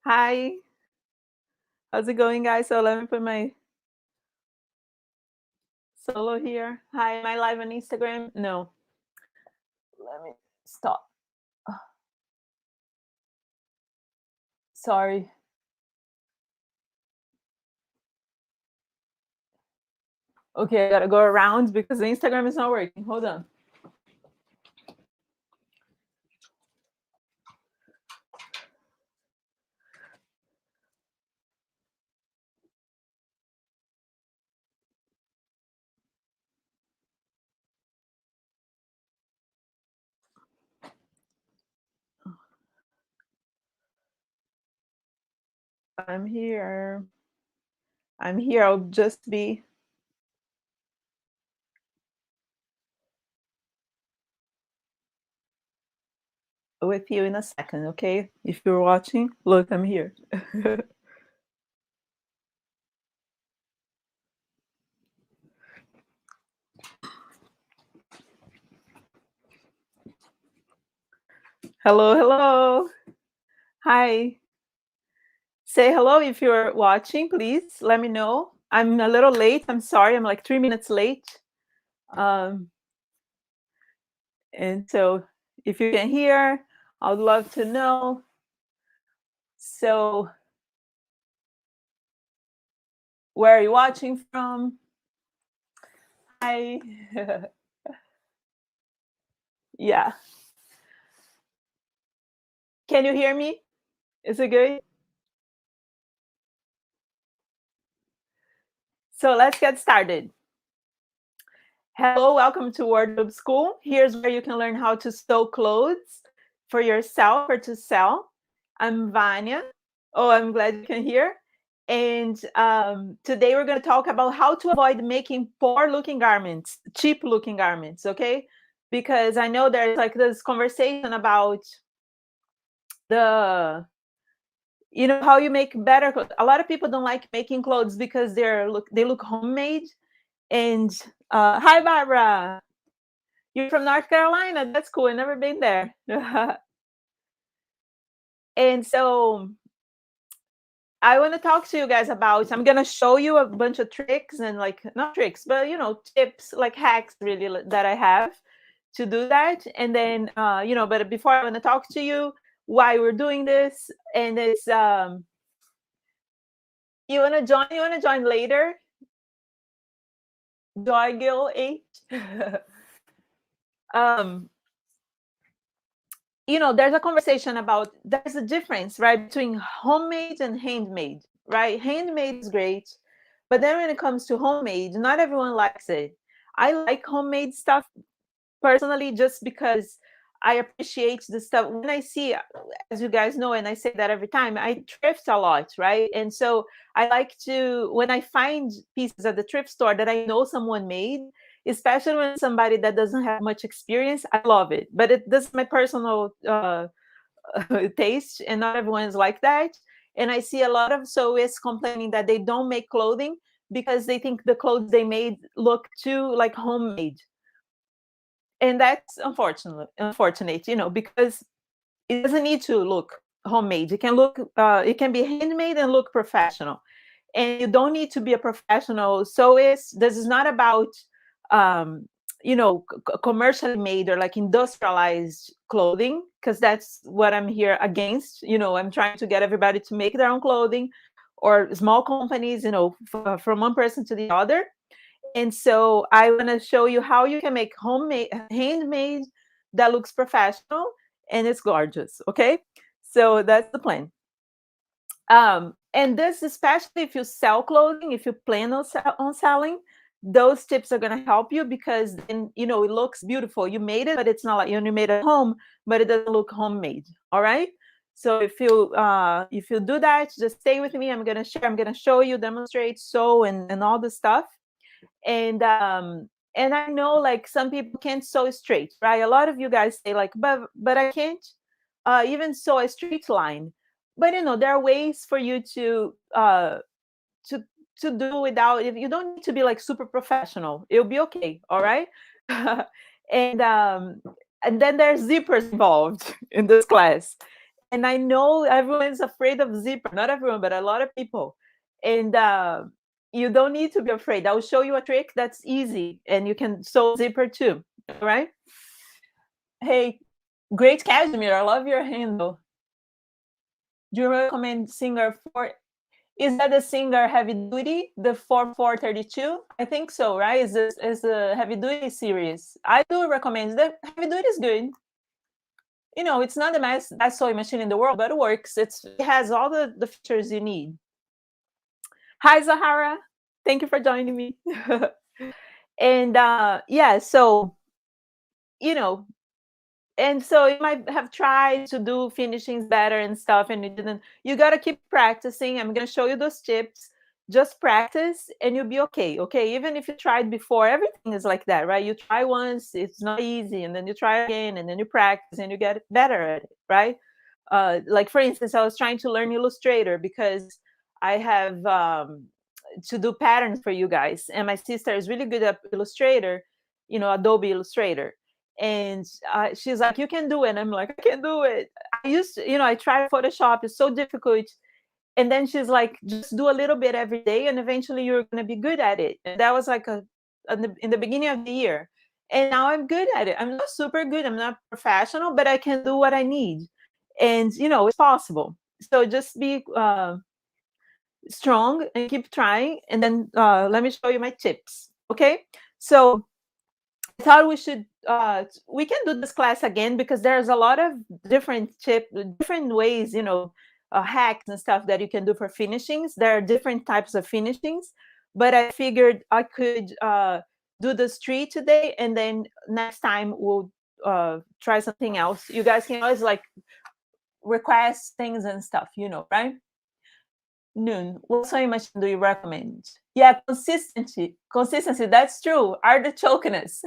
Hi, how's it going, guys? So let me put my solo here. Hi, am I live on Instagram? No, let me stop. Sorry. Okay, I gotta go around because the Instagram is not working. Hold on. I'm here. I'm here. I'll just be with you in a second, okay? If you're watching, look, I'm here. Hello, hello. Hi. Say hello if you're watching, please. Let me know. I'm a little late. I'm sorry. I'm like 3 minutes late. Um, And so if you can hear, I would love to know. So where are you watching from? Hi. Yeah. Can you hear me? Is it good? So let's get started. Hello, welcome to Wardrobe School. Here's where you can learn how to sew clothes for yourself or to sell. I'm Vanya. Oh, I'm glad you can hear. And today we're going to talk about how to avoid making poor looking garments, cheap looking garments, okay? Because I know there's like this conversation about the, how you make better clothes. A lot of people don't like making clothes because they look homemade. And hi, Barbara. You're from North Carolina. That's cool. I've never been there. And so I want to talk to you guys about, I'm going to show you a bunch of tricks and like, not tricks, but tips, like hacks really that I have to do that. And then, but before I want to talk to you why we're doing this. And it's, you want to join later? Joy Gill 8. um, there's a conversation about there's a difference, right, between homemade and handmade, right? Handmade is great, but then when it comes to homemade, not everyone likes it. I like homemade stuff personally just because I appreciate the stuff when I see, as you guys know, and I say that every time, I thrift a lot, right? And so I like to, when I find pieces at the thrift store that I know someone made, especially when somebody that doesn't have much experience, I love it. But this is my personal taste, and not everyone is like that. And I see a lot of sewists complaining that they don't make clothing because they think the clothes they made look too like homemade, and that's unfortunate, because it doesn't need to look homemade. It can be handmade and look professional, and you don't need to be a professional sewist. This is not about um commercially made or like industrialized clothing, because that's what I'm here against. I'm trying to get everybody to make their own clothing, or small companies, from one person to the other. And so I want to show you how you can make handmade that looks professional and it's gorgeous. Okay. So that's the plan. And this, especially if you sell clothing, if you plan on selling, those tips are going to help you, because then, it looks beautiful. You made it, but it's not like you only made it at home, but it doesn't look homemade. All right. So if you do that, just stay with me. I'm going to share, I'm going to show you, demonstrate, sew, and all the stuff. And I know, like, some people can't sew straight, right? A lot of you guys say like, but I can't even sew a straight line. But there are ways for you to to do without, if you don't need to be like super professional, it'll be okay. All right. and um and then there's zippers involved in this class. And I know everyone's afraid of zipper. Not everyone, but a lot of people. And you don't need to be afraid. I'll show you a trick that's easy, and you can sew zipper too. All right. Hey, great cashmere. I love your handle. Do you recommend Singer for? Is that the Singer Heavy Duty, the 4432? I think so, right? Is the Heavy Duty series? I do recommend the Heavy Duty is good. You know, it's not the best sewing machine in the world, but it works. It has all the features you need. Hi, Zahara. Thank you for joining me. And yeah, so you know, and so you might have tried to do finishings better and stuff, and you didn't. You gotta keep practicing. I'm gonna show you those tips. Just practice, and you'll be okay. Okay, even if you tried before, everything is like that, right? You try once, it's not easy, and then you try again, and then you practice, and you get better at it, right? Like for instance, I was trying to learn Illustrator because I have to do patterns for you guys, and my sister is really good at Illustrator, you know, Adobe Illustrator. And she's like, you can do it. And I'm like, I can do it. I used to, you know, I tried Photoshop, it's so difficult. And then she's like, just do a little bit every day, and eventually you're going to be good at it. And that was like in the beginning of the year. And now I'm good at it. I'm not super good, I'm not professional, but I can do what I need. And you know, it's possible. So just be strong and keep trying. And then let me show you my tips. Okay. So I thought we can do this class again because there's a lot of different ways, you know, hacks and stuff that you can do for finishings. There are different types of finishings, but I figured I could do this three today, and then next time we'll try something else. You guys can always like request things and stuff, you know, right? Noon, what sewing machine do you recommend? Yeah, consistency, that's true. Artichokeness.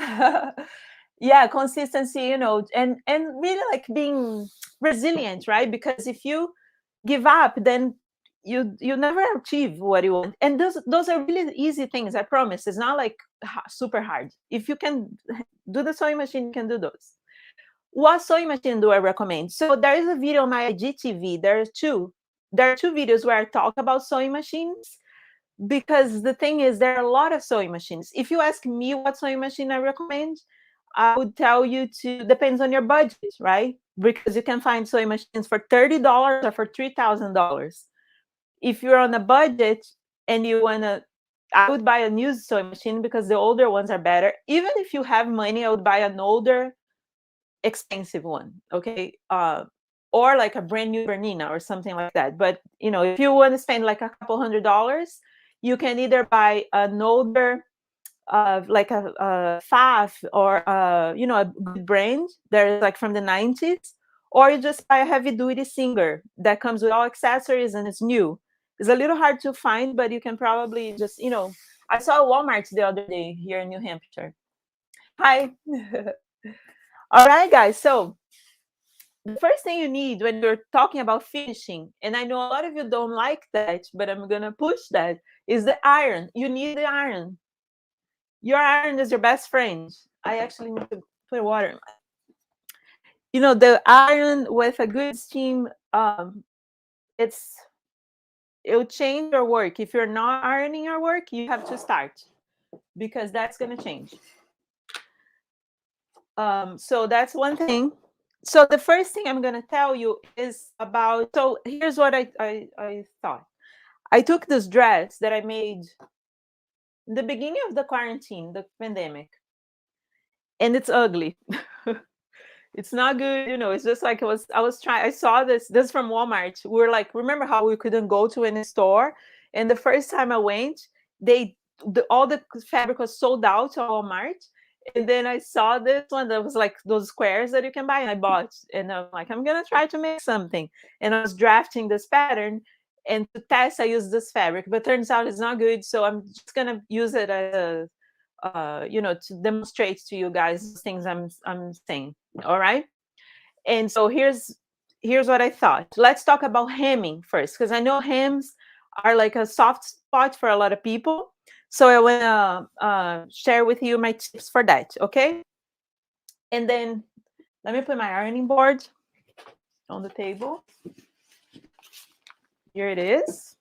Yeah, consistency, you know, and really like being resilient, right? Because if you give up, then you never achieve what you want. And those are really easy things, I promise. It's not like super hard. If you can do the sewing machine, you can do those. What sewing machine do I recommend? So there is a video on my IGTV. There are two videos where I talk about sewing machines, because the thing is, there are a lot of sewing machines. If you ask me what sewing machine I recommend, I would tell you to depends on your budget, right? Because you can find sewing machines for $30 or for $3,000. If you're on a budget and you wanna, I would buy a new sewing machine because the older ones are better. Even if you have money, I would buy an older expensive one, okay? Or like a brand new Bernina or something like that. But you know, if you want to spend like a couple $100, you can either buy an older, like a Faf, or you know, a good brand that is like from the 90s, or you just buy a heavy duty Singer that comes with all accessories and it's new. It's a little hard to find, but you can probably just, you know, I saw Walmart the other day here in New Hampshire. Hi. All right, guys. So the first thing you need when you're talking about finishing, and I know a lot of you don't like that, but I'm gonna push that, is the iron. You need the iron. Your iron is your best friend. I actually need to put water in my, you know, the iron with a good steam, it's it'll change your work. If you're not ironing your work, you have to start, because that's gonna change. So that's one thing. So the first thing I'm gonna tell you is about. So here's what I thought. I took this dress that I made in the beginning of the quarantine, the pandemic, and it's ugly. It's not good, you know. It's just like I was trying. I saw this from Walmart. We are like, remember how we couldn't go to any store, and the first time I went, all the fabric was sold out at Walmart. And then I saw this one that was like those squares that you can buy, and I bought. And I'm like, I'm gonna try to make something. And I was drafting this pattern, and to test, I used this fabric, but turns out it's not good. So I'm just gonna use it as a, you know, to demonstrate to you guys the things I'm saying. All right. And so here's what I thought. Let's talk about hemming first, because I know hems are like a soft spot for a lot of people. So I want to share with you my tips for that. Okay. And then let me put my ironing board. on the table. Here it is.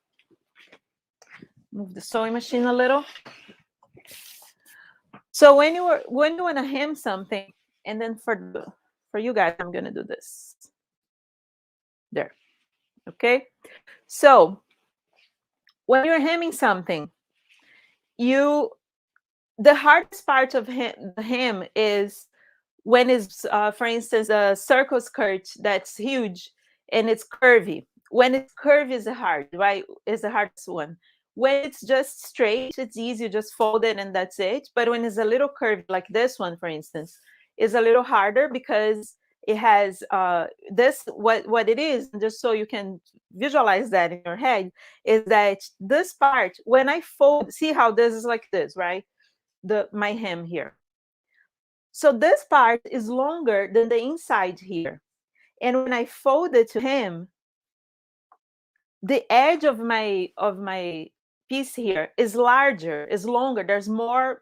Move the sewing machine a little. So when you want to hem something, and then for you guys, I'm gonna do this. There. Okay. So when you're hemming something, the hardest part of the hem is when it's, for instance, a circle skirt that's huge and it's curvy. When it's curvy is hard, right? Is the hardest one. When it's just straight, it's easy, you just fold it and that's it. But when it's a little curvy, like this one, for instance, is a little harder because it has this, what it is, just so you can visualize that in your head, is that this part, when I fold, see how this is like this, right? My hem here. So this part is longer than the inside here. And when I fold it to hem, the edge of my piece here is larger, is longer. There's more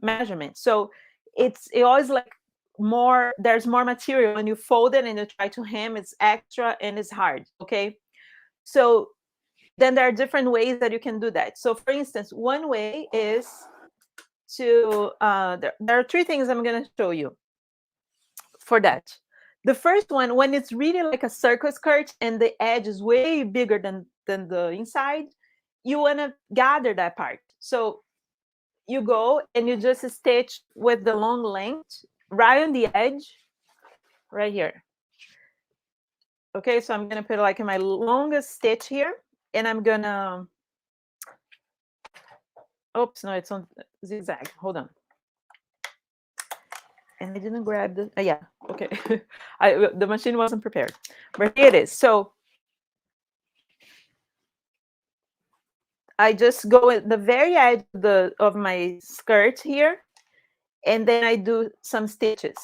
measurement. So it always like more, there's more material when you fold it and you try to hem, it's extra and it's hard. Okay. So then there are different ways that you can do that. So for instance, one way is to there are three things I'm going to show you for that. The first one, when it's really like a circle skirt and the edge is way bigger than the inside, you want to gather that part. So you go and you just stitch with the long length right on the edge, right here. Okay, so I'm gonna put like my longest stitch here, and I'm gonna, oops, no, it's on zigzag. Hold on. And I didn't grab the, yeah, okay. The machine wasn't prepared, but here it is. So I just go at the very edge of my skirt here, and then I do some stitches.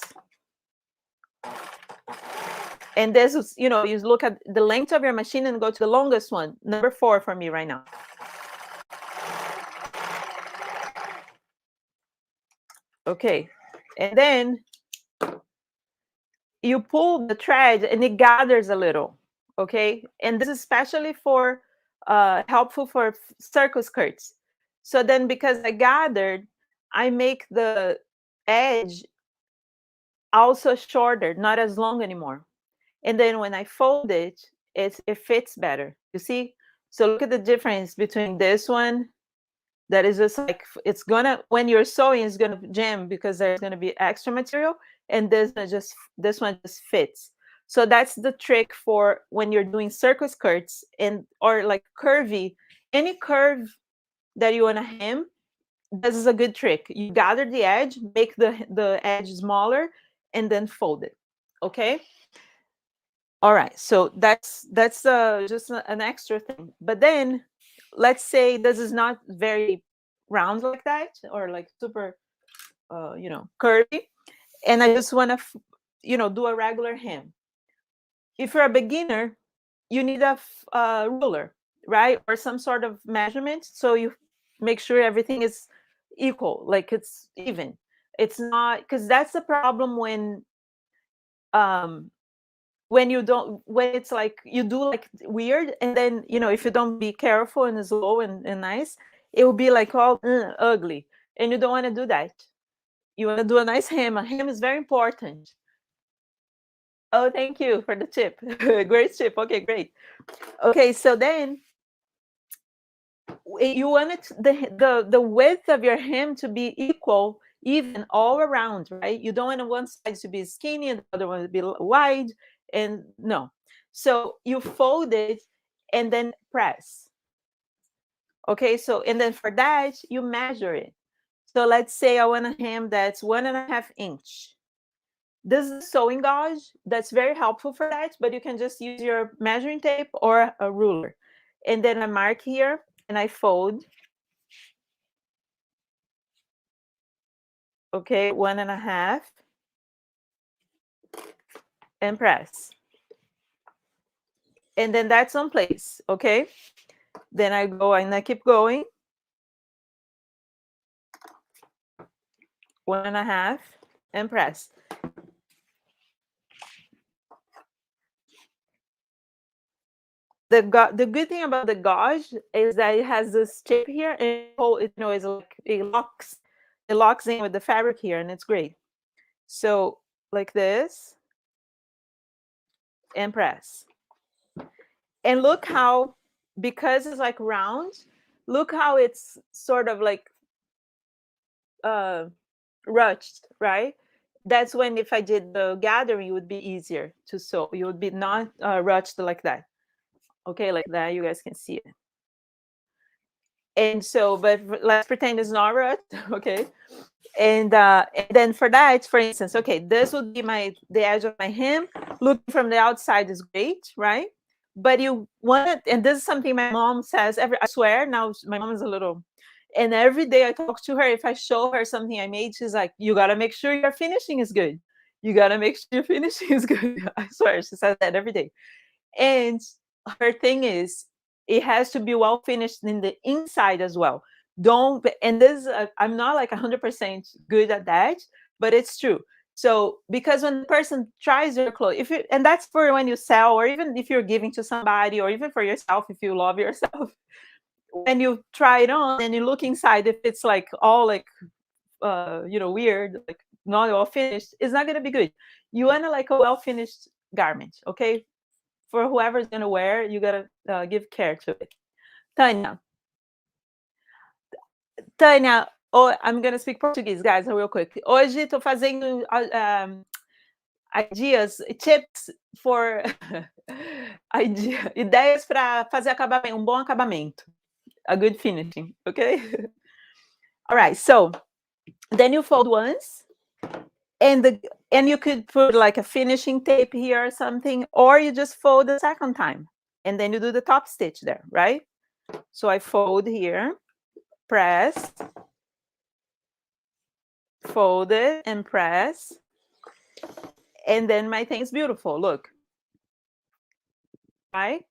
And this is, you look at the length of your machine and go to the longest one, number 4 for me right now. Okay, and then you pull the thread and it gathers a little. Okay, and this is especially for helpful for circle skirts. So then, because I gathered, I make the edge also shorter, not as long anymore. And then when I fold it, it fits better. You see? So look at the difference between this one that is just like, it's gonna, when you're sewing, it's gonna jam because there's gonna be extra material, and this one just fits. So that's the trick for when you're doing circle skirts or like curvy, any curve that you want to hem. This is a good trick. You gather the edge, make the edge smaller, and then fold it. Okay. All right. So that's just an extra thing. But then, let's say this is not very round like that, or like super, curvy, and I just want to, do a regular hem. If you're a beginner, you need a ruler, right, or some sort of measurement, so you make sure everything is equal, like it's even. It's not, because that's the problem um when it's like you do like weird, and then if you don't be careful and it's low and nice, it will be like all ugly, and you don't want to do that. You want to do a nice hem. A hem is very important. Oh, thank you for the tip. Great tip. Okay, great. Okay, so then you want it, the width of your hem to be equal, even all around, right? You don't want one side to be skinny and the other one to be wide, and no. So you fold it and then press. Okay, so and then for that you measure it. So let's say I want a hem that's 1.5 inch. This is a sewing gauge that's very helpful for that, but you can just use your measuring tape or a ruler. And then I mark here and I fold. Okay, 1.5, and press. And then that's on place. Okay, then I go and I keep going. 1.5 and press. the good thing about the gauze is that it has this tip here, and is like it locks in with the fabric here, and it's great. So like this, and press. And look how, because it's like round, look how it's sort of like uh ruched, right? That's when, if I did the gathering, it would be easier to sew. You would be not ruched like that. Okay, like that, you guys can see it. And so, but let's pretend it's not ruched, okay? And then for that, for instance, okay, this would be the edge of my hem. Looking from the outside is great, right? But you want it, and this is something my mom says I swear, now my mom is a little, and every day I talk to her, if I show her something I made, she's like, you got to make sure your finishing is good. You got to make sure your finishing is good. I swear, she says that every day. And her thing is, it has to be well finished in the inside as well. Don't, and this, I'm not like 100% good at that, but it's true. So, because when the person tries your clothes, if you, and that's for when you sell, or even if you're giving to somebody, or even for yourself, if you love yourself, when you try it on and you look inside, if it's like all like, weird, like not well finished, it's not going to be good. You want to like a well finished garment, okay? For whoever's gonna wear, you gotta give care to it. Tanya, Tanya, oh, I'm gonna speak Portuguese, guys, real quick. Hoje tô fazendo ideas, tips for ideias para fazer acabamento, um bom acabamento, a good finishing, okay? All right, so then you fold once, and you could put like a finishing tape here or something, or you just fold the second time, and then you do the top stitch there, right? So I fold here, press, fold it, and press, and then my thing is beautiful. Look, right?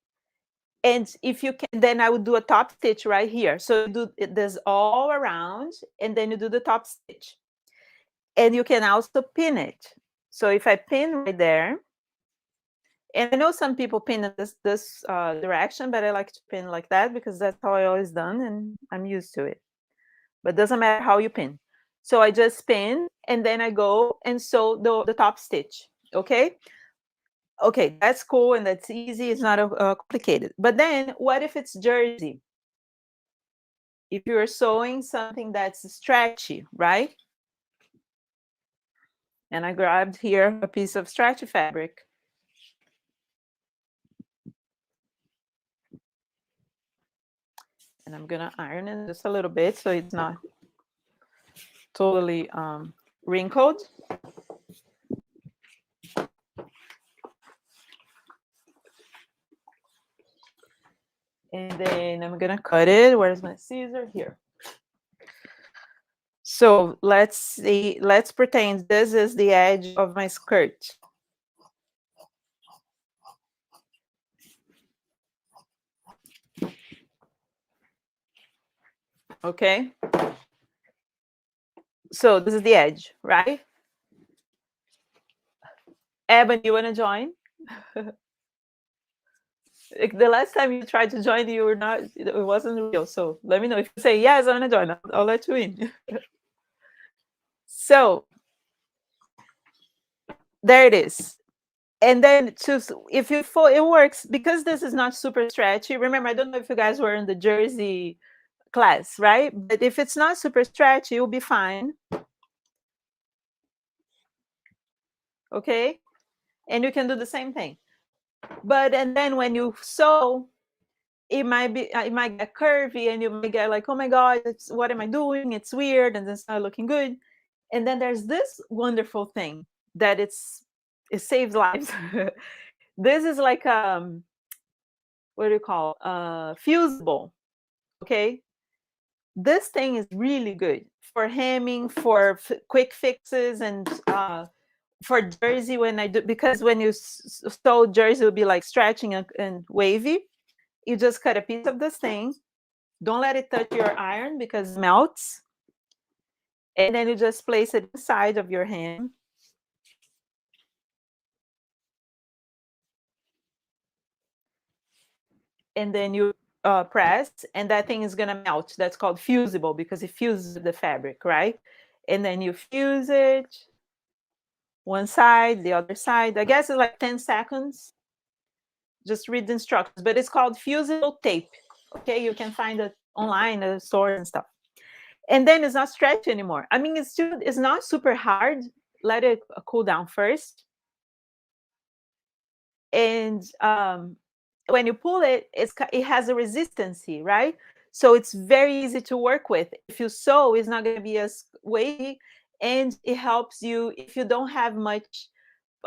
And if you can, then I would do a top stitch right here. So you do this all around, and then you do the top stitch. And you can also pin it. So if I pin right there, and I know some people pin in this direction, but I like to pin like that because that's how I always done, and I'm used to it. But it doesn't matter how you pin. So I just pin, and then I go and sew the top stitch, okay? Okay, that's cool, and that's easy. It's not complicated. But then what if it's jersey? If you're sewing something that's stretchy, right? And I grabbed here a piece of stretchy fabric. And I'm gonna iron it just a little bit so it's not totally wrinkled. And then I'm gonna cut it. Where's my scissor? Here. So let's see, let's pretend this is the edge of my skirt. Okay. So this is the edge, right? Eben, you wanna join? The last time you tried to join, you were not, it wasn't real. So let me know. If you say yes, I want to join, I'll let you in. So there it is. And then if you fold, it works because this is not super stretchy. Remember, I don't know if you guys were in the jersey class, right? But if it's not super stretchy, you'll be fine. Okay. And you can do the same thing. And then when you sew, it might get curvy, and you might get like, oh my god, what am I doing? It's weird, and it's not looking good. And then there's this wonderful thing that it saves lives. This is like what do you call, fusible. Okay, this thing is really good for hemming, for quick fixes, and for jersey. When I do, because when you sew jersey, it will be like stretching and wavy. You just cut a piece of this thing. Don't let it touch your iron because it melts. And then you just place it inside of your hem. and then you press, and that thing is gonna melt. That's called fusible because it fuses the fabric, right? And then you fuse it, one side, the other side. I guess it's like 10 seconds. Just read the instructions, but it's called fusible tape. Okay, you can find it online at stores and stuff. And then it's not stretchy anymore. I mean, it's not super hard. Let it cool down first. And when you pull it, it has a resistancy, right? So it's very easy to work with. If you sew, it's not going to be as wavy, and it helps you if you don't have much.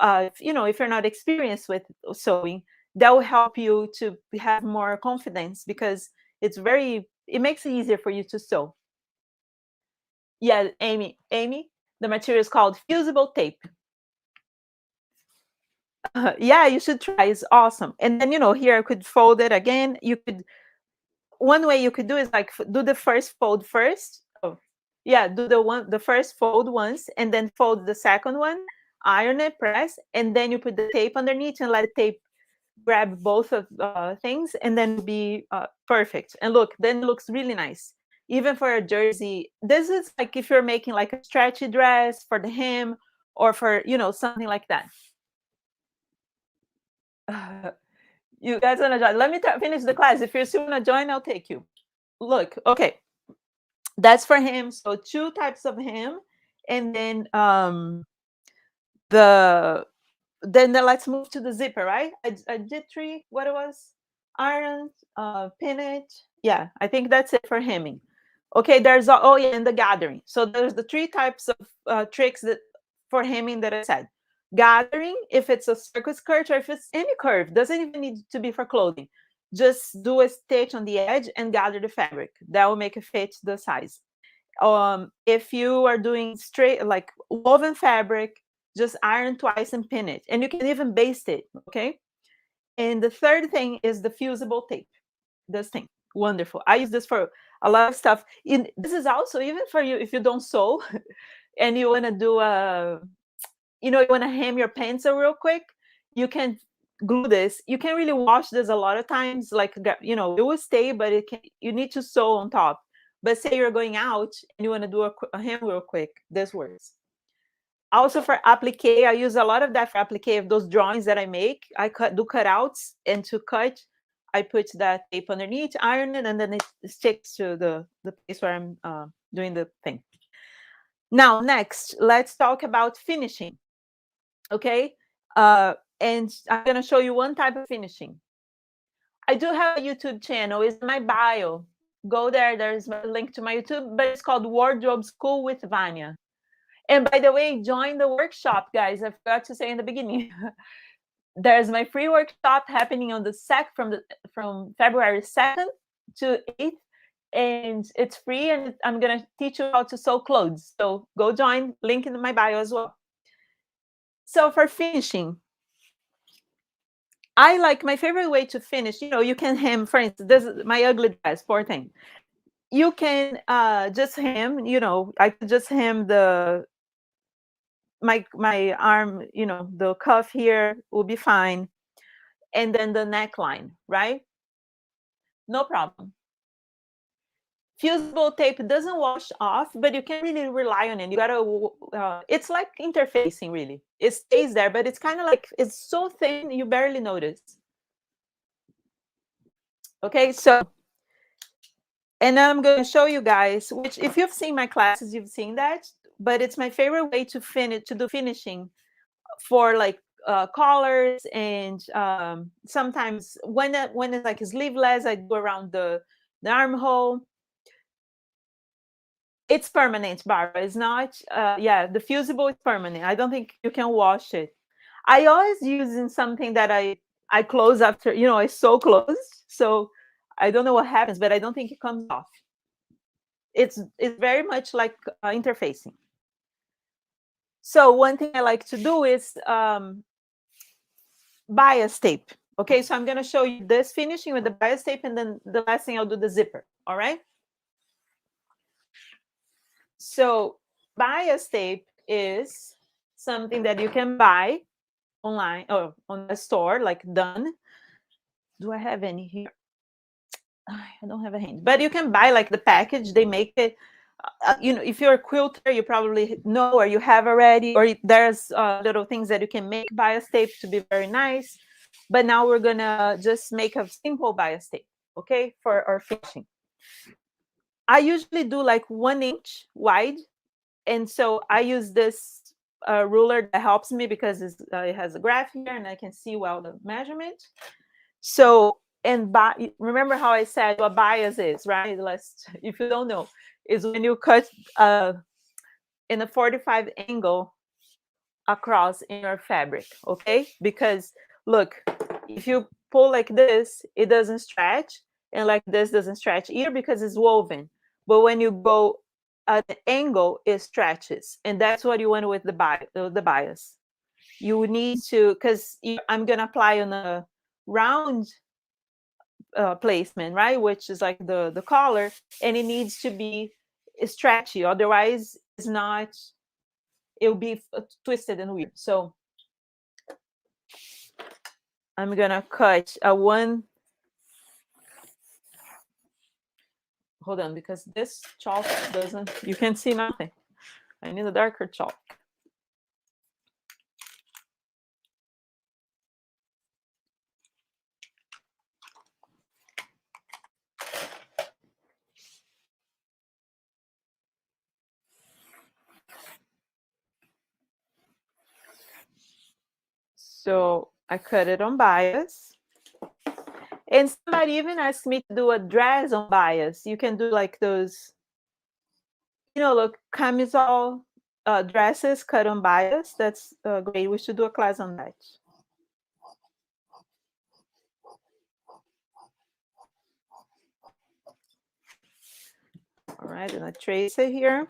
If you're not experienced with sewing, that will help you to have more confidence because it makes it easier for you to sew. Yeah, Amy, the material is called fusible tape. Yeah, you should try. It's awesome. And then here I could fold it again. One way you could do is like do the first fold first. Oh, yeah, do the first fold once, and then fold the second one, iron it, press, and then you put the tape underneath and let the tape grab both of things, and then be perfect. And look, then it looks really nice. Even for a jersey, this is like if you're making like a stretchy dress for the hem, or for something like that. You guys wanna join? Let me finish the class. If you still wanna join, I'll take you. Look, okay, that's for him. So two types of hem, and then the let's move to the zipper, right? I did three. What it was? Iron, pin it. Yeah, I think that's it for hemming. Okay, oh yeah, and the gathering. So there's the three types of tricks that for hemming that I said. Gathering, if it's a circle skirt or if it's any curve, doesn't even need to be for clothing. Just do a stitch on the edge and gather the fabric. That will make it fit the size. If you are doing straight like woven fabric, just iron twice and pin it, and you can even baste it. Okay. And the third thing is the fusible tape. This thing, wonderful. I use this for a lot of stuff. This is also even for you if you don't sew and you want to do you want to hem your pencil real quick. You can glue this. You can really wash this a lot of times. Like it will stay, but you need to sew on top. But say you're going out and you want to do a hem real quick, this works. Also for applique, I use a lot of that for applique of those drawings that I make. I do cutouts, and to cut, I put that tape underneath, iron it, and then it sticks to the place where I'm doing the thing. Now, next, let's talk about finishing. Okay, and I'm gonna show you one type of finishing. I do have a YouTube channel. It's in my bio. Go there. There's a link to my YouTube, but it's called Wardrobe School with Vanya. And by the way, join the workshop, guys. I forgot to say in the beginning. There's my free workshop happening on from February 2nd to 8th, and it's free. And I'm gonna teach you how to sew clothes. So go join. Link in my bio as well. So for finishing, I like my favorite way to finish. You can hem. For instance, this is my ugly dress. Poor thing. You can just hem. I could just hem my arm, the cuff here will be fine. And then the neckline, right? No problem. Fusible tape doesn't wash off, but you can really rely on it. You gotta, it's like interfacing really. It stays there, but it's kind of like, it's so thin, you barely notice. Okay, so, and then I'm gonna show you guys, which if you've seen my classes, you've seen that, but it's my favorite way to do finishing for like collars, and sometimes when it's like sleeveless, I do around the armhole. It's permanent, Barbara. It's not. Yeah, the fusible is permanent. I don't think you can wash it. I always using something that I close after. It's so closed, so I don't know what happens, but I don't think it comes off. It's very much like interfacing. So one thing I like to do is bias tape. Okay, so I'm going to show you this finishing with the bias tape, and then the last thing I'll do the zipper. All right. So bias tape is something that you can buy online or on a store, like done. Do I have any here? I don't have a hand, but you can buy like the package. They make it. You know, if you're a quilter, you probably know or you have already, or there's little things that you can make bias tape to be very nice. But now we're gonna just make a simple bias tape, okay, for our finishing. I usually do like 1 inch wide, and so I use this ruler that helps me because it has a graph here and I can see well the measurement. So, and remember how I said what bias is, right? Let's, if you don't know, is when you cut in a 45 angle across in your fabric, okay? Because look, if you pull like this, it doesn't stretch, and like this doesn't stretch either because it's woven. But when you go at an angle, it stretches, and that's what you want with the bias. You need to, because I'm gonna apply on a round placement, right? Which is like the collar, and it needs to be stretchy. Otherwise, it's not. It'll be twisted and weird. So I'm gonna cut a one. Hold on, because this chalk doesn't. You can see nothing. I need a darker chalk. So I cut it on bias. And somebody even asked me to do a dress on bias. You can do like those, you know, look, camisole dresses cut on bias. That's great. We should do a class on that. All right, and I trace it here.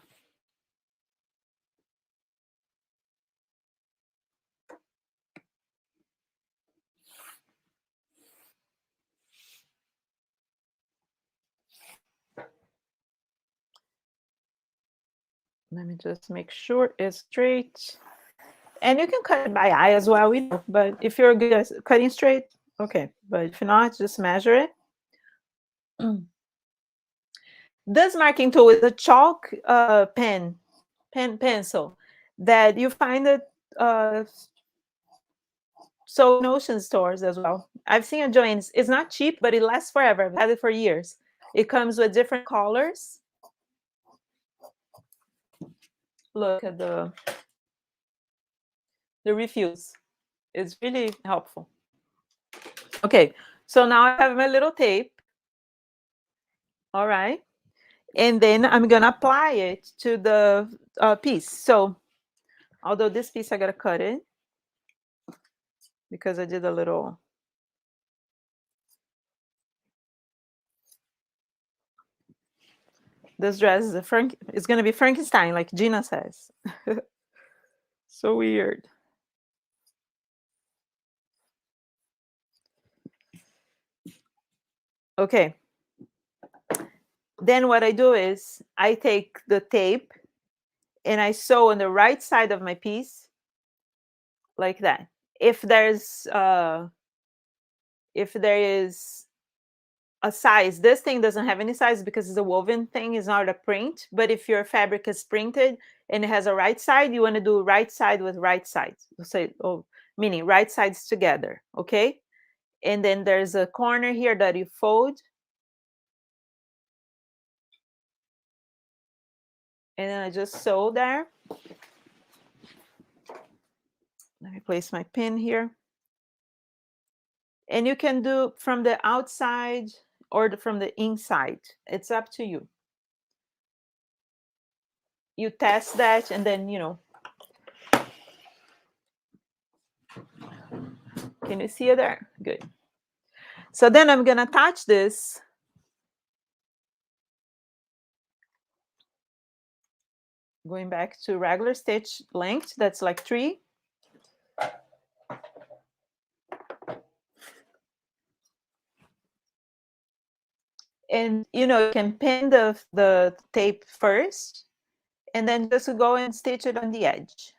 Let me just make sure it's straight. And you can cut it by eye as well, but if you're good at cutting straight, okay. But if not, just measure it. This marking tool is a chalk pencil that you find at so Notion stores as well. I've seen it joins. It's not cheap, but it lasts forever. I've had it for years. It comes with different colors. Look at the refuse. It's really helpful. Okay, so now I have my little tape. All right. And then I'm going to apply it to the piece. So although this piece I got to cut it because I did a little. This dress is it's going to be Frankenstein, like Gina says. So weird. Okay. Then what I do is I take the tape and I sew on the right side of my piece like that. If there is a size, this thing doesn't have any size because it's a woven thing, it's not a print. But if your fabric is printed and it has a right side, you want to do right side with right side. So, meaning right sides together, okay? And then there's a corner here that you fold. And then I just sew there. Let me place my pin here. And you can do from the outside or from the inside. It's up to you. You test that and then, can you see it there? Good. So then I'm going to attach this. Going back to regular stitch length, that's like 3. And, you can pin the tape first and then just go and stitch it on the edge.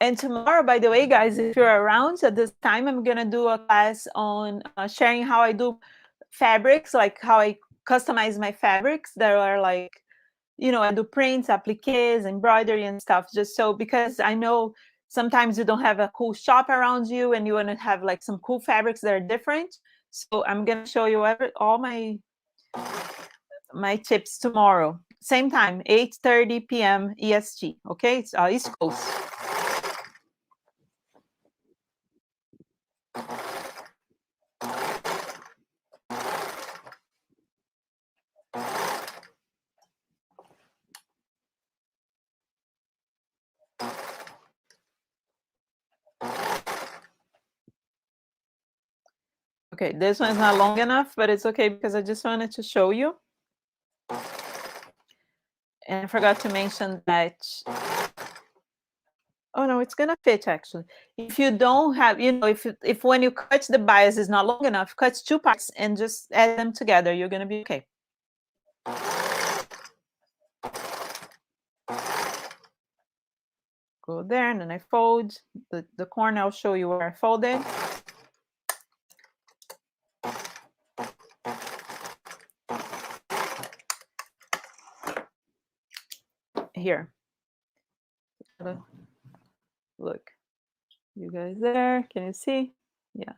And tomorrow, by the way, guys, if you're around at this time, I'm gonna do a class on sharing how I do fabrics, like how I customize my fabrics that are like, I do prints, appliques, embroidery and stuff, just so, because I know sometimes you don't have a cool shop around you and you want to have like some cool fabrics that are different. So I'm gonna show you all my tips tomorrow, same time, 8:30 p.m. EST. Okay, it's East Coast. Okay, this one's not long enough, but it's okay because I just wanted to show you. And I forgot to mention that. Oh no, it's gonna fit actually. If you don't have, if when you cut the bias is not long enough, cut two parts and just add them together. You're gonna be okay. Go there and then I fold the corner. I'll show you where I folded. Here. Look, you guys there? Can you see? Yeah.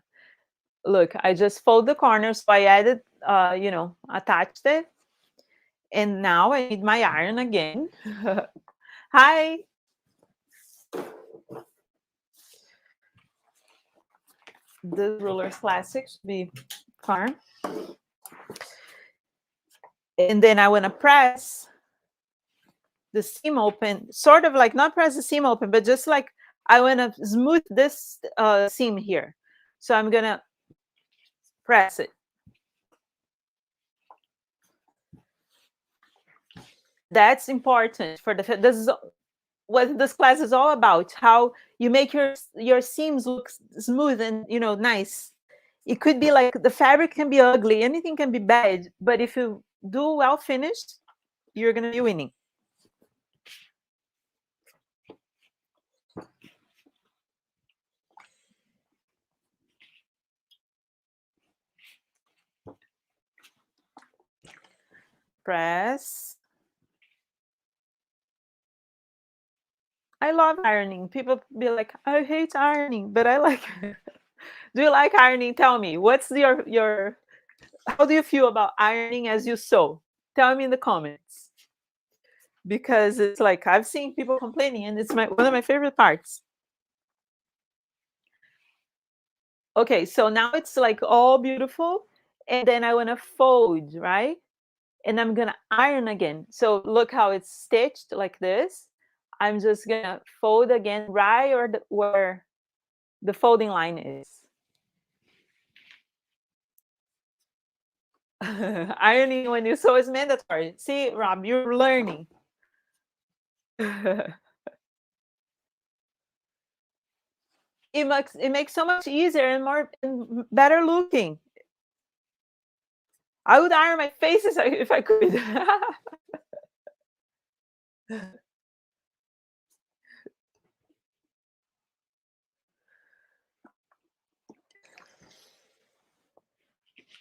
Look, I just fold the corners. So I added, attached it. And now I need my iron again. Hi. The ruler's classic should be fine. And then I want to press the seam open, sort of like not press the seam open, but just like I want to smooth this seam here. So I'm going to press it. That's important for this is what this class is all about, how you make your seams look smooth and nice. It could be like the fabric can be ugly, anything can be bad, but if you do well finished, you're gonna be winning. Press. I love ironing. People be like, I hate ironing, but I like it. Do you like ironing? Tell me, what's your how do you feel about ironing as you sew? Tell me in the comments. Because it's like I've seen people complaining and it's one of my favorite parts. Okay, so now it's like all beautiful, and then I want to fold, right? And I'm gonna iron again. So look how it's stitched like this. I'm just gonna fold again right where the folding line is. Ironing when you sew is mandatory. See, Rob, you're learning. It makes so much easier and more and better looking. I would iron my face if I could.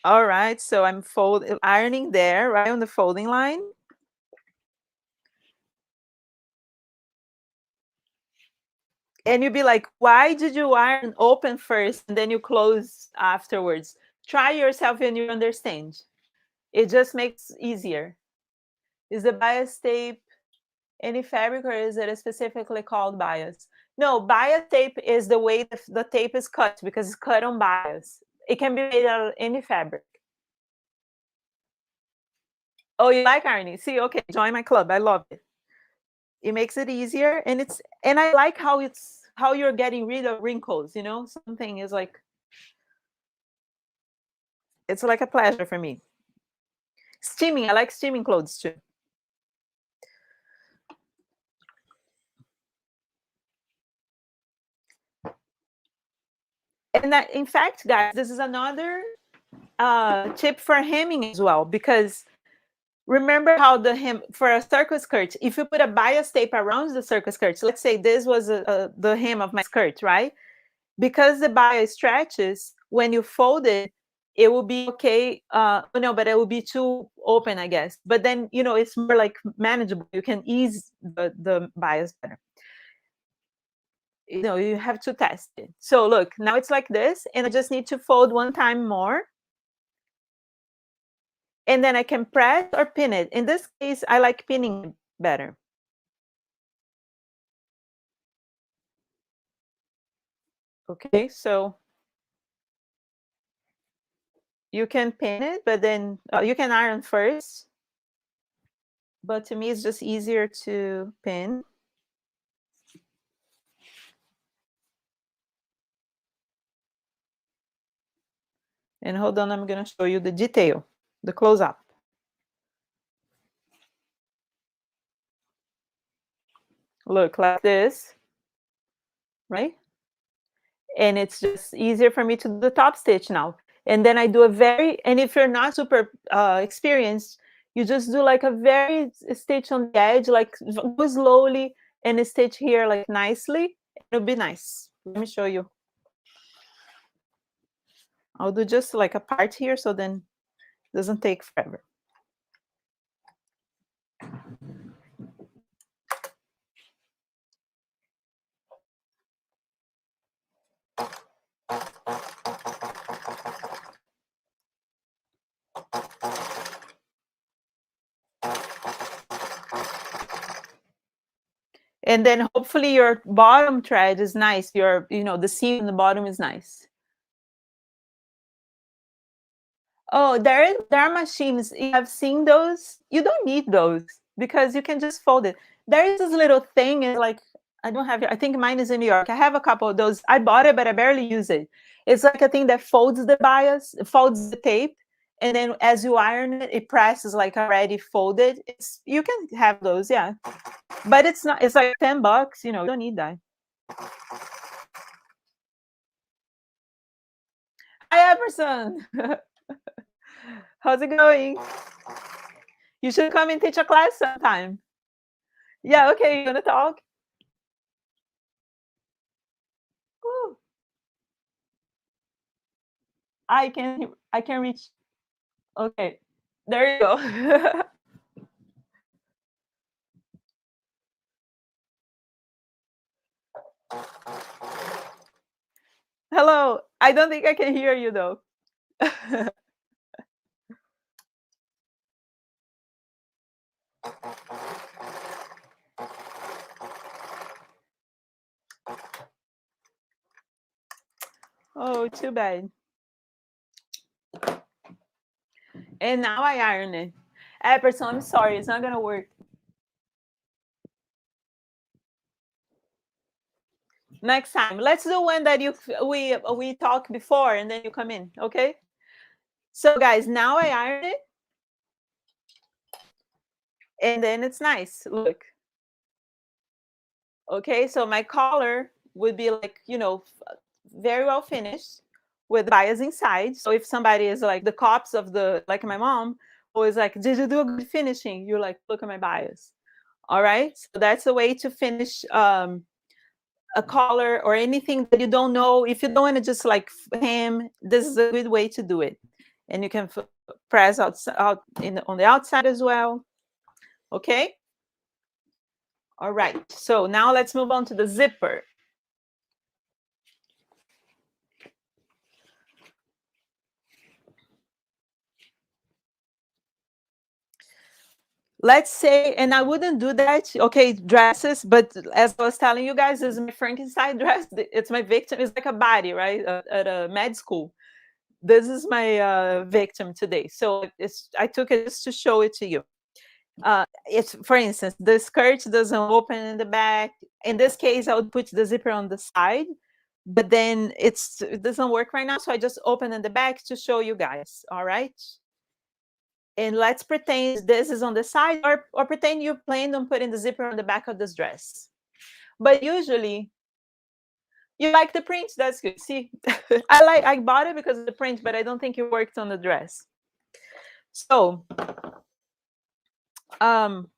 All right, so I'm ironing there, right on the folding line. And you'd be like, why did you iron open first and then you close afterwards? Try yourself and you understand. It just makes easier. Is the bias tape any fabric or is it specifically called bias? No, bias tape is the way the tape is cut because it's cut on bias. It can be made out of any fabric. Oh, you like ironing? See, okay, join my club. I love it. It makes it easier, and I like how you're getting rid of wrinkles. Something is like it's like a pleasure for me. Steaming, I like steaming clothes too. And that, in fact, guys, this is another tip for hemming as well, because remember how the hem for a circle skirt, if you put a bias tape around the circle skirt, let's say this was the hem of my skirt, right? Because the bias stretches, when you fold it, it will be okay. No, but it will be too open, I guess. But then, it's more like manageable. You can ease the bias better. You have to test it. So look, now it's like this, and I just need to fold one time more. And then I can press or pin it. In this case, I like pinning it better. Okay, so you can pin it, but then you can iron first. But to me, it's just easier to pin. And hold on, I'm going to show you the detail, the close-up. Look like this, right? And it's just easier for me to do the top stitch now. And then I do and if you're not super experienced, you just do like a very stitch on the edge, like go slowly and stitch here like nicely. It'll be nice. Let me show you. I'll do just like a part here, so then it doesn't take forever. And then hopefully your bottom thread is nice. The seam in the bottom is nice. Oh, there are machines. You have seen those? You don't need those because you can just fold it. There is this little thing, and like I don't have it. I think mine is in New York. I have a couple of those. I bought it, but I barely use it. It's like a thing that folds the bias, folds the tape, and then as you iron it, it presses like already folded. You can have those, yeah. But it's not. It's like $10. You don't need that. Hi, Emerson. How's it going? You should come and teach a class sometime. Yeah, okay, you wanna talk? Ooh, I can reach. Okay, there you go. Hello, I don't think I can hear you though. Oh, too bad. And now I iron it. Epperson, I'm sorry, it's not gonna work. Next time, let's do one that we talked before, and then you come in, okay? So guys, now I iron it, and then it's nice. Look, okay. So my collar would be like very well finished with bias inside. So if somebody is like the cops of like my mom, always like, did you do a good finishing? You're like, look at my bias. All right. So that's a way to finish a collar or anything that you don't know. If you don't want to just like hem, this is a good way to do it. And you can press out on the outside as well. Okay. All right. So now let's move on to the zipper. Let's say, and I wouldn't do that, okay, dresses, but as I was telling you guys, this is my Frankenstein dress. It's my victim. It's like a body, right? At a med school. This is my victim today. So I took it just to show it to you. It's, for instance, the skirt doesn't open in the back. In this case, I would put the zipper on the side, but then it doesn't work right now. So I just open in the back to show you guys. All right. And let's pretend this is on the side, or pretend you planned on putting the zipper on the back of this dress. But usually, you like the print. That's good. See, I bought it because of the print, but I don't think it worked on the dress. So um,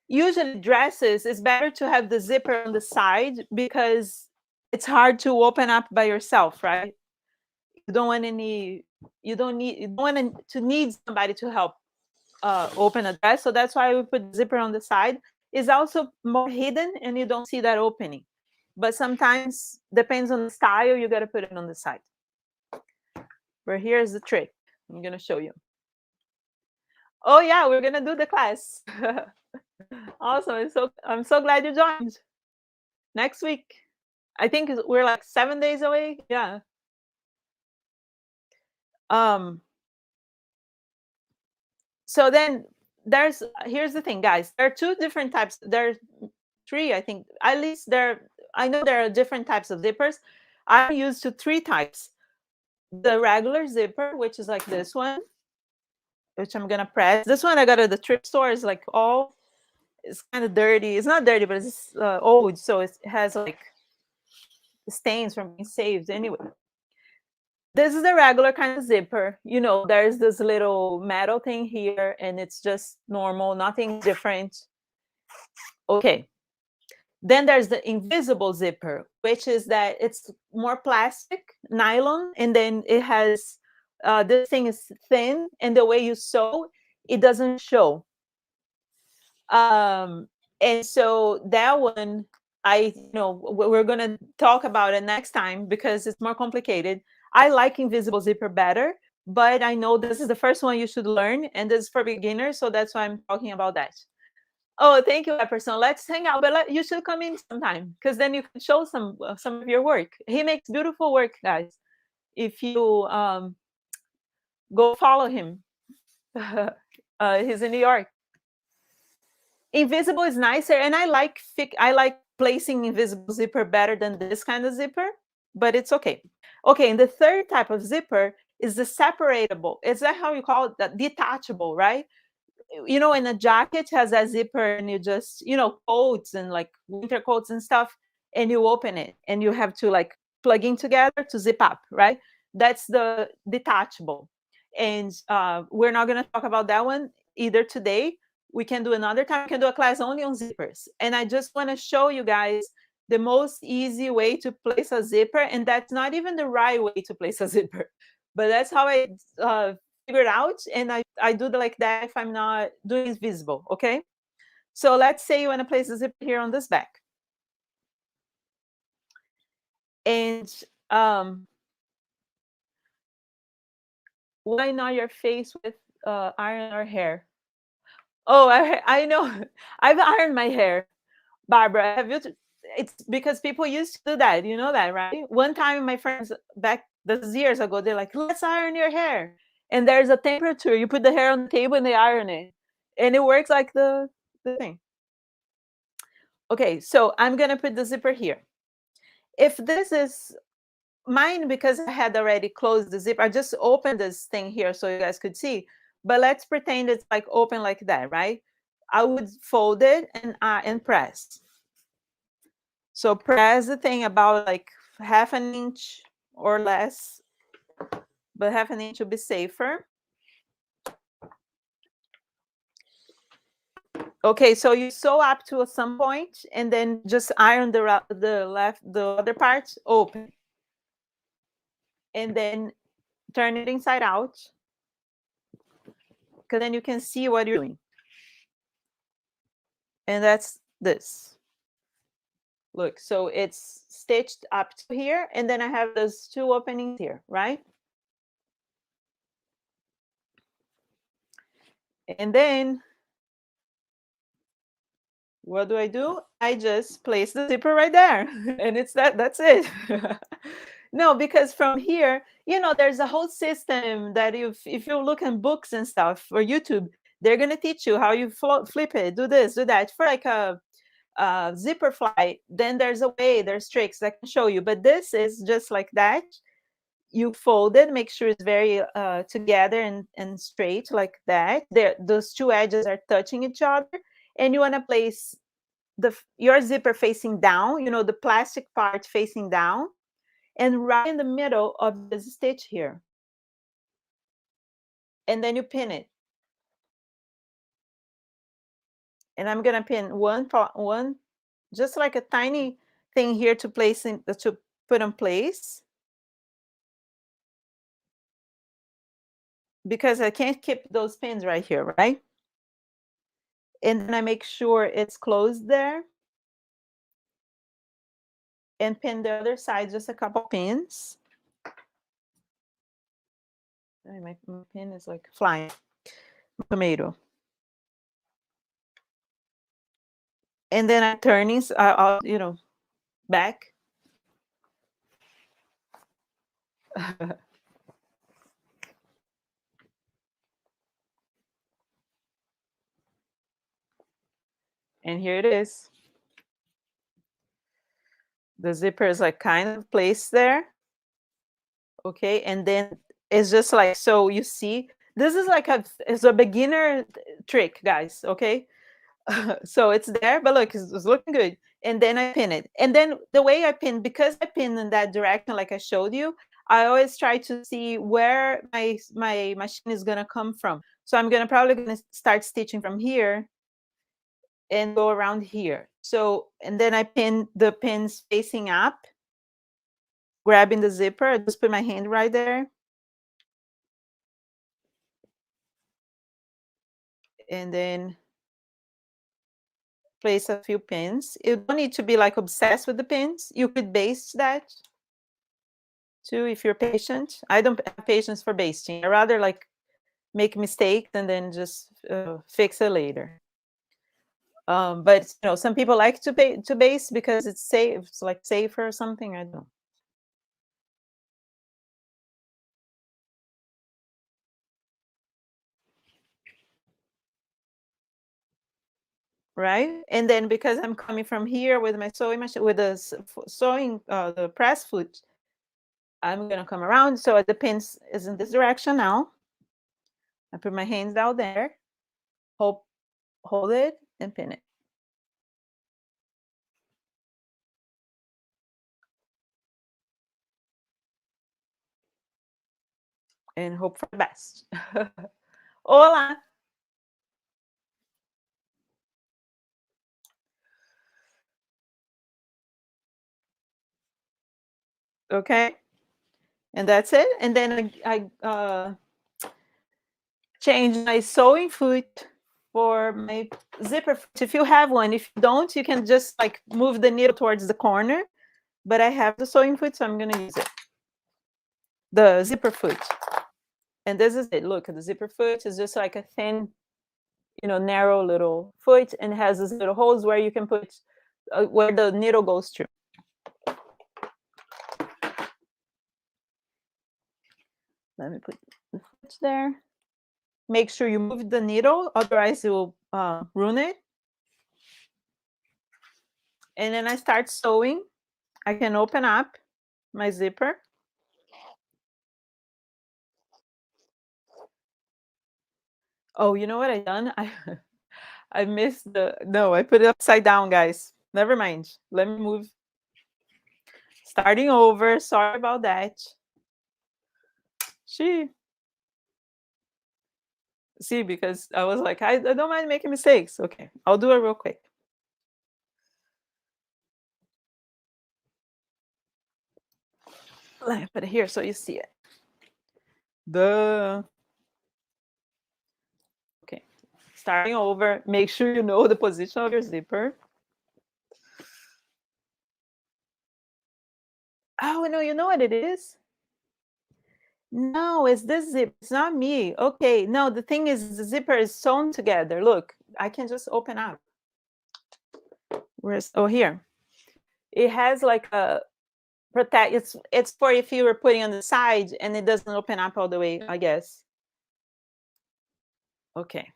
usually dresses, it's better to have the zipper on the side because it's hard to open up by yourself, right? You don't want any, you don't want to need somebody to help open a dress. So that's why we put the zipper on the side. It's also more hidden and you don't see that opening. But sometimes, depends on the style, you got to put it on the side. But here's the trick. I'm going to show you. Oh yeah, we're going to do the class. Awesome. I'm so glad you joined. Next week. I think we're like 7 days away. Yeah. Um so then here's the thing, guys. There are two different types. There are three, I think. At least I know there are different types of zippers. I'm used to three types. The regular zipper, which is like this one, which I'm gonna press. This one I got at the thrift store. Is like all, it's kind of dirty. It's not dirty, but it's old, so it has like stains from being saved anyway. This is the regular kind of zipper. You know, there's this little metal thing here, and it's just normal, nothing different. Okay. Then there's the invisible zipper, which is that it's more plastic, nylon, and then it has this thing is thin, and the way you sew, it doesn't show. And so that one, we're gonna talk about it next time because it's more complicated. I like invisible zipper better, but I know this is the first one you should learn, and this is for beginners, so that's why I'm talking about that. Oh, thank you, Epperson. Let's hang out, but you should come in sometime because then you can show some of your work. He makes beautiful work, guys. If you go follow him, he's in New York. Invisible is nicer, and I like placing invisible zipper better than this kind of zipper, but it's okay. Okay, and the third type of zipper is the separatable. Is that how you call it? The detachable, right? You know, in a jacket has a zipper, and you just, coats and like winter coats and stuff, and you open it, and you have to like plug in together to zip up, right? That's the detachable. And we're not going to talk about that one either today. We can do another time. We can do a class only on zippers. And I just want to show you guys the most easy way to place a zipper, and that's not even the right way to place a zipper, but that's how I figure it out. And I do like that if I'm not doing it visible. Okay. So let's say you want to place the zipper here on this back. And why not your face with iron or hair? Oh, I know. I've ironed my hair. Barbara, have you? It's because people used to do that. You know that, right? One time, my friends back this is years ago, they're like, "Let's iron your hair." And there's a temperature. You put the hair on the table and they iron it, and it works like the thing. Okay, so I'm gonna put the zipper here. If this is mine, because I had already closed the zipper, I just opened this thing here so you guys could see. But let's pretend it's like open like that, right? I would fold it and press. So press the thing about like half an inch or less, but half an inch would be safer. Okay, so you sew up to some point and then just iron the other part open. And then turn it inside out, because then you can see what you're doing. And that's this. Look, so it's stitched up to here, and then I have those two openings here, right? And then what do? I just place the zipper right there, and that's it. No, because from here, there's a whole system that if you look in books and stuff or YouTube, they're gonna teach you how you flip it, do this, do that. For like a zipper fly, then there's tricks that can show you, but this is just like that. You fold it, make sure it's very together and straight like that. Those two edges are touching each other, and you want to place your zipper facing down, the plastic part facing down, and right in the middle of the stitch here, and then you pin it. And I'm gonna pin one, just like a tiny thing here to place in to put in place, because I can't keep those pins right here, right? And then I make sure it's closed there, and pin the other side, just a couple pins. My pin is like flying. Tomato. And then I'm turning, I'll back. And here it is. The zipper is like kind of placed there. Okay, and then it's just like, so you see, this is like it's a beginner trick, guys. Okay, so it's there, but look, it's looking good. And then I pin it, and then the way I pin, because I pin in that direction, like I showed you, I always try to see where my machine is gonna come from. So I'm probably gonna start stitching from here and go around here. So, and then I pin the pins facing up, grabbing the zipper. I just put my hand right there. And then place a few pins. You don't need to be like obsessed with the pins. You could baste that too if you're patient. I don't have patience for basting. I rather like make mistakes and then just fix it later. But some people like to baste because it's safe. It's like safer or something. I don't know. Right? And then because I'm coming from here with my sewing machine, with the the press foot, I'm gonna come around. So the pins is in this direction now. I put my hands down there, hold it, and pin it. And hope for the best. Hola. Okay. And that's it. And then I change my sewing foot for my zipper foot. If you have one, if you don't, you can just like move the needle towards the corner. But I have the sewing foot, so I'm gonna use it. The zipper foot. And this is it. Look, the zipper foot is just like a thin, narrow little foot, and has these little holes where you can put where the needle goes through. Let me put the foot there. Make sure you move the needle, otherwise it will ruin it. And then I start sewing. I can open up my zipper. Oh, you know what I done? I missed no, I put it upside down, guys. Never mind. Let me move. Starting over. Sorry about that. She See, because I was like, I don't mind making mistakes. Okay, I'll do it real quick. Let me put it here so you see it. Okay, starting over. Make sure you know the position of your zipper. Oh no, you know what it is? No, it's this zip. It's not me. Okay, no, the thing is the zipper is sewn together. Look, I can just open up. Where's here? It has like a protect. It's for if you were putting on the side and it doesn't open up all the way, I guess. Okay.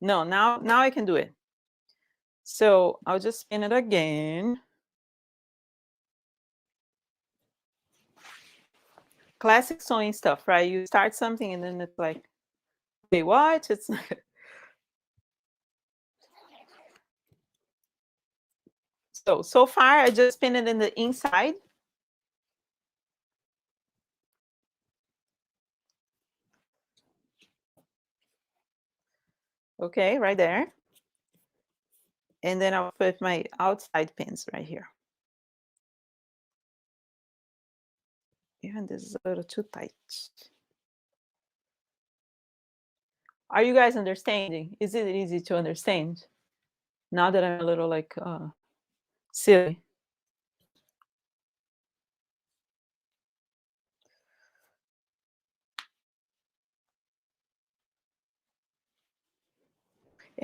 No, now I can do it. So I'll just spin it again. Classic sewing stuff, right? You start something and then it's like, wait, what? It's so far I just spin it in the inside. Okay, right there. And then I'll put my outside pins right here. Even this is a little too tight. Are you guys understanding? Is it easy to understand? Now that I'm a little like silly.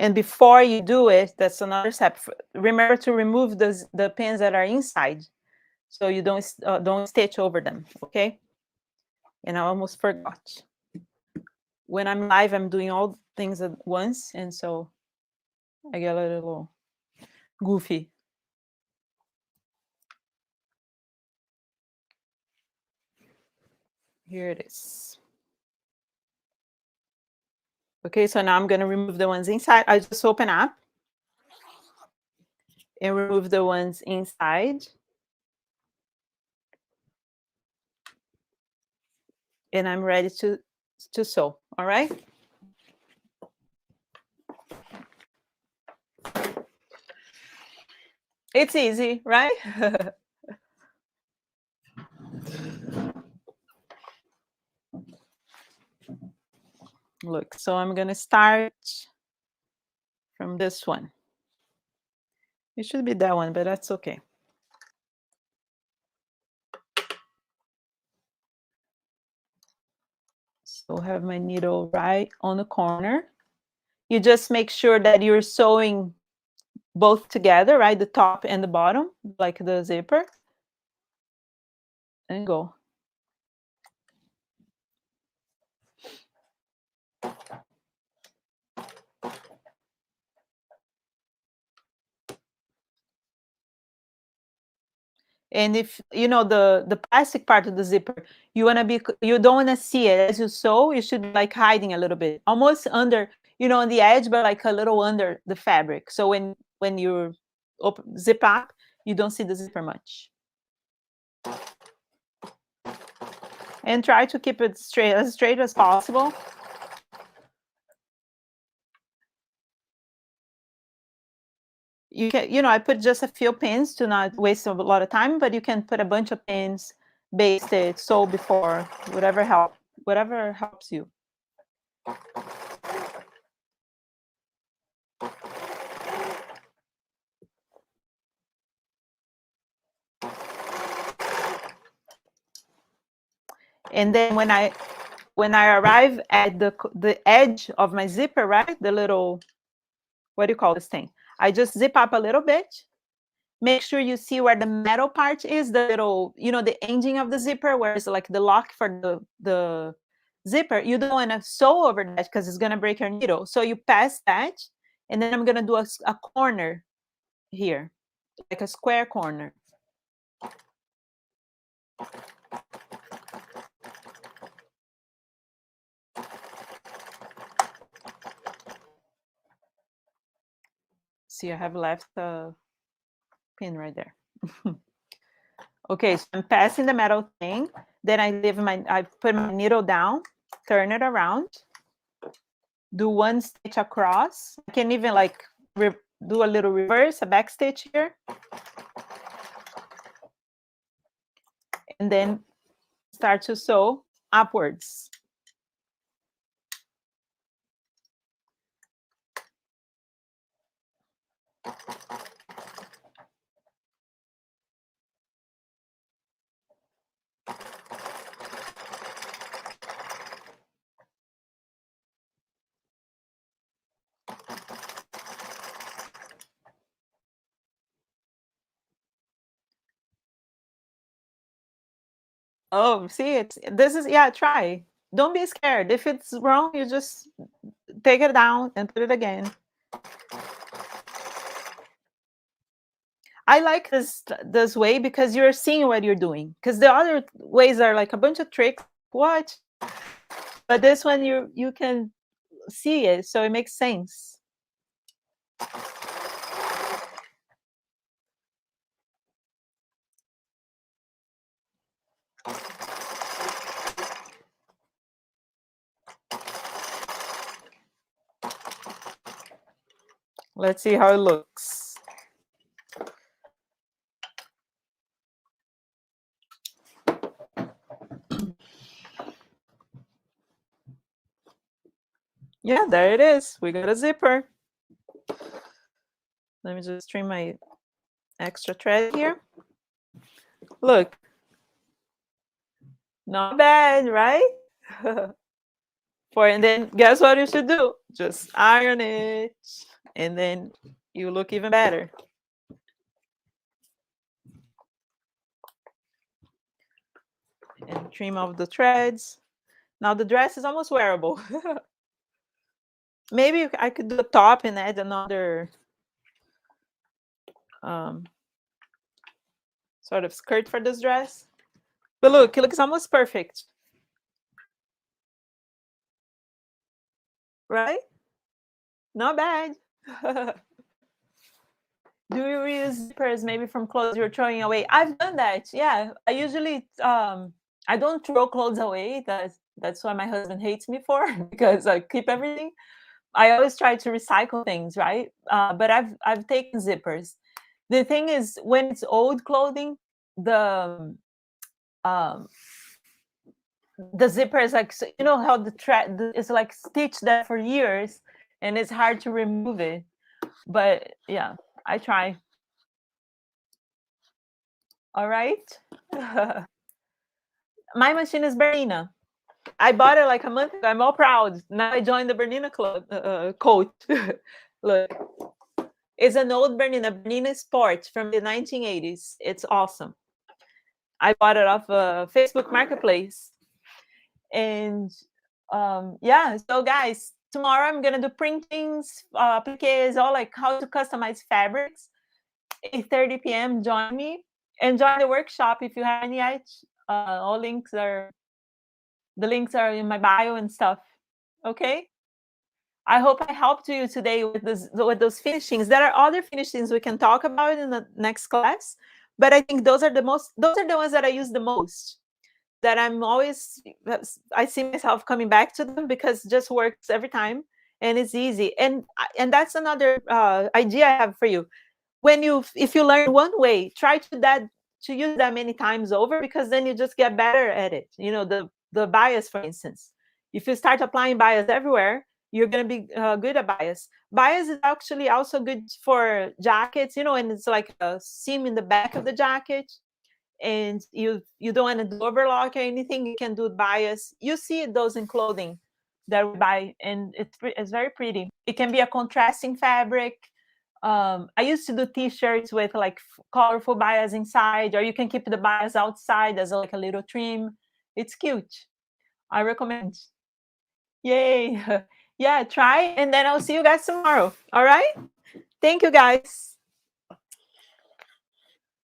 And before you do it, that's another step. Remember to remove the pins that are inside, so you don't stitch over them. Okay. And I almost forgot. When I'm live, I'm doing all things at once, and so I get a little goofy. Here it is. Okay, so now I'm going to remove the ones inside. I just open up and remove the ones inside. And I'm ready to sew. All right. It's easy, right? Look, so I'm going to start from this one. It should be that one, but that's okay. So I have my needle right on the corner. You just make sure that you're sewing both together, right? The top and the bottom, like the zipper. And go. And if you know the plastic part of the zipper, you don't want to see it as you sew. You should be like hiding a little bit, almost under, on the edge, but like a little under the fabric. So when you zip up, you don't see the zipper much. And try to keep it as straight as possible. You can, I put just a few pins to not waste a lot of time, but you can put a bunch of pins, baste it, sew before, whatever helps you. And then when I arrive at the edge of my zipper, right, the little, what do you call this thing? I just zip up a little bit. Make sure you see where the metal part is, the little, the ending of the zipper, where it's like the lock for the zipper. You don't want to sew over that because it's going to break your needle. So you pass that, and then I'm going to do a corner here, like a square corner. See, I have left a pin right there. Okay, so I'm passing the metal thing. Then I put my needle down, turn it around, do one stitch across. I can even like do a little reverse, a back stitch here. And then start to sew upwards. Oh, see, try. Don't be scared. If it's wrong, you just take it down and put it again. I like this way because you're seeing what you're doing. Because the other ways are like a bunch of tricks. What? But this one you can see it, so it makes sense. Let's see how it looks. Yeah, there it is. We got a zipper. Let me just trim my extra thread here. Look, not bad, right? And then guess what you should do? Just iron it, and then you look even better. And trim off the threads. Now the dress is almost wearable. Maybe I could do a top and add another um, sort of skirt for this dress. But look, it looks almost perfect, right? Not bad. Do you use zippers maybe from clothes you're throwing away? I've done that. Yeah, I usually I don't throw clothes away. That's why my husband hates me for because I keep everything. I always try to recycle things, right? But I've taken zippers. The thing is, when it's old clothing, the um the zipper is like you know how the thread is like stitched there for years, and it's hard to remove it. But yeah, I try. All right. My machine is Bernina. I bought it like a month ago. I'm all proud. Now I joined the Bernina club coach. Look, it's an old Bernina Sport from the 1980s. It's awesome. I bought it off Facebook Marketplace. And yeah, so guys, tomorrow I'm gonna do printings, appliques, all like how to customize fabrics. 8:30 p.m. Join me and join the workshop if you haven't yet. All links are the links are in my bio and stuff. Okay. I hope I helped you today with this with those finishings. There are other finishings we can talk about in the next class, but I think those are the ones that I use the most. That I'm always I see myself coming back to them because it just works every time and it's easy. And that's another idea I have for you. When you if you learn one way, try to use that many times over because then you just get better at it. You know, the bias, for instance. If you start applying bias everywhere, you're going to be good at bias. Bias is actually also good for jackets, you know, and it's like a seam in the back of the jacket and you don't want to do overlock or anything, you can do bias. You see those in clothing that we buy, and it's very pretty. It can be a contrasting fabric. I used to do t-shirts with like colorful bias inside, or you can keep the bias outside as like a little trim. It's cute. I recommend. Yay. Yeah, try, and then I'll see you guys tomorrow. All right, thank you guys.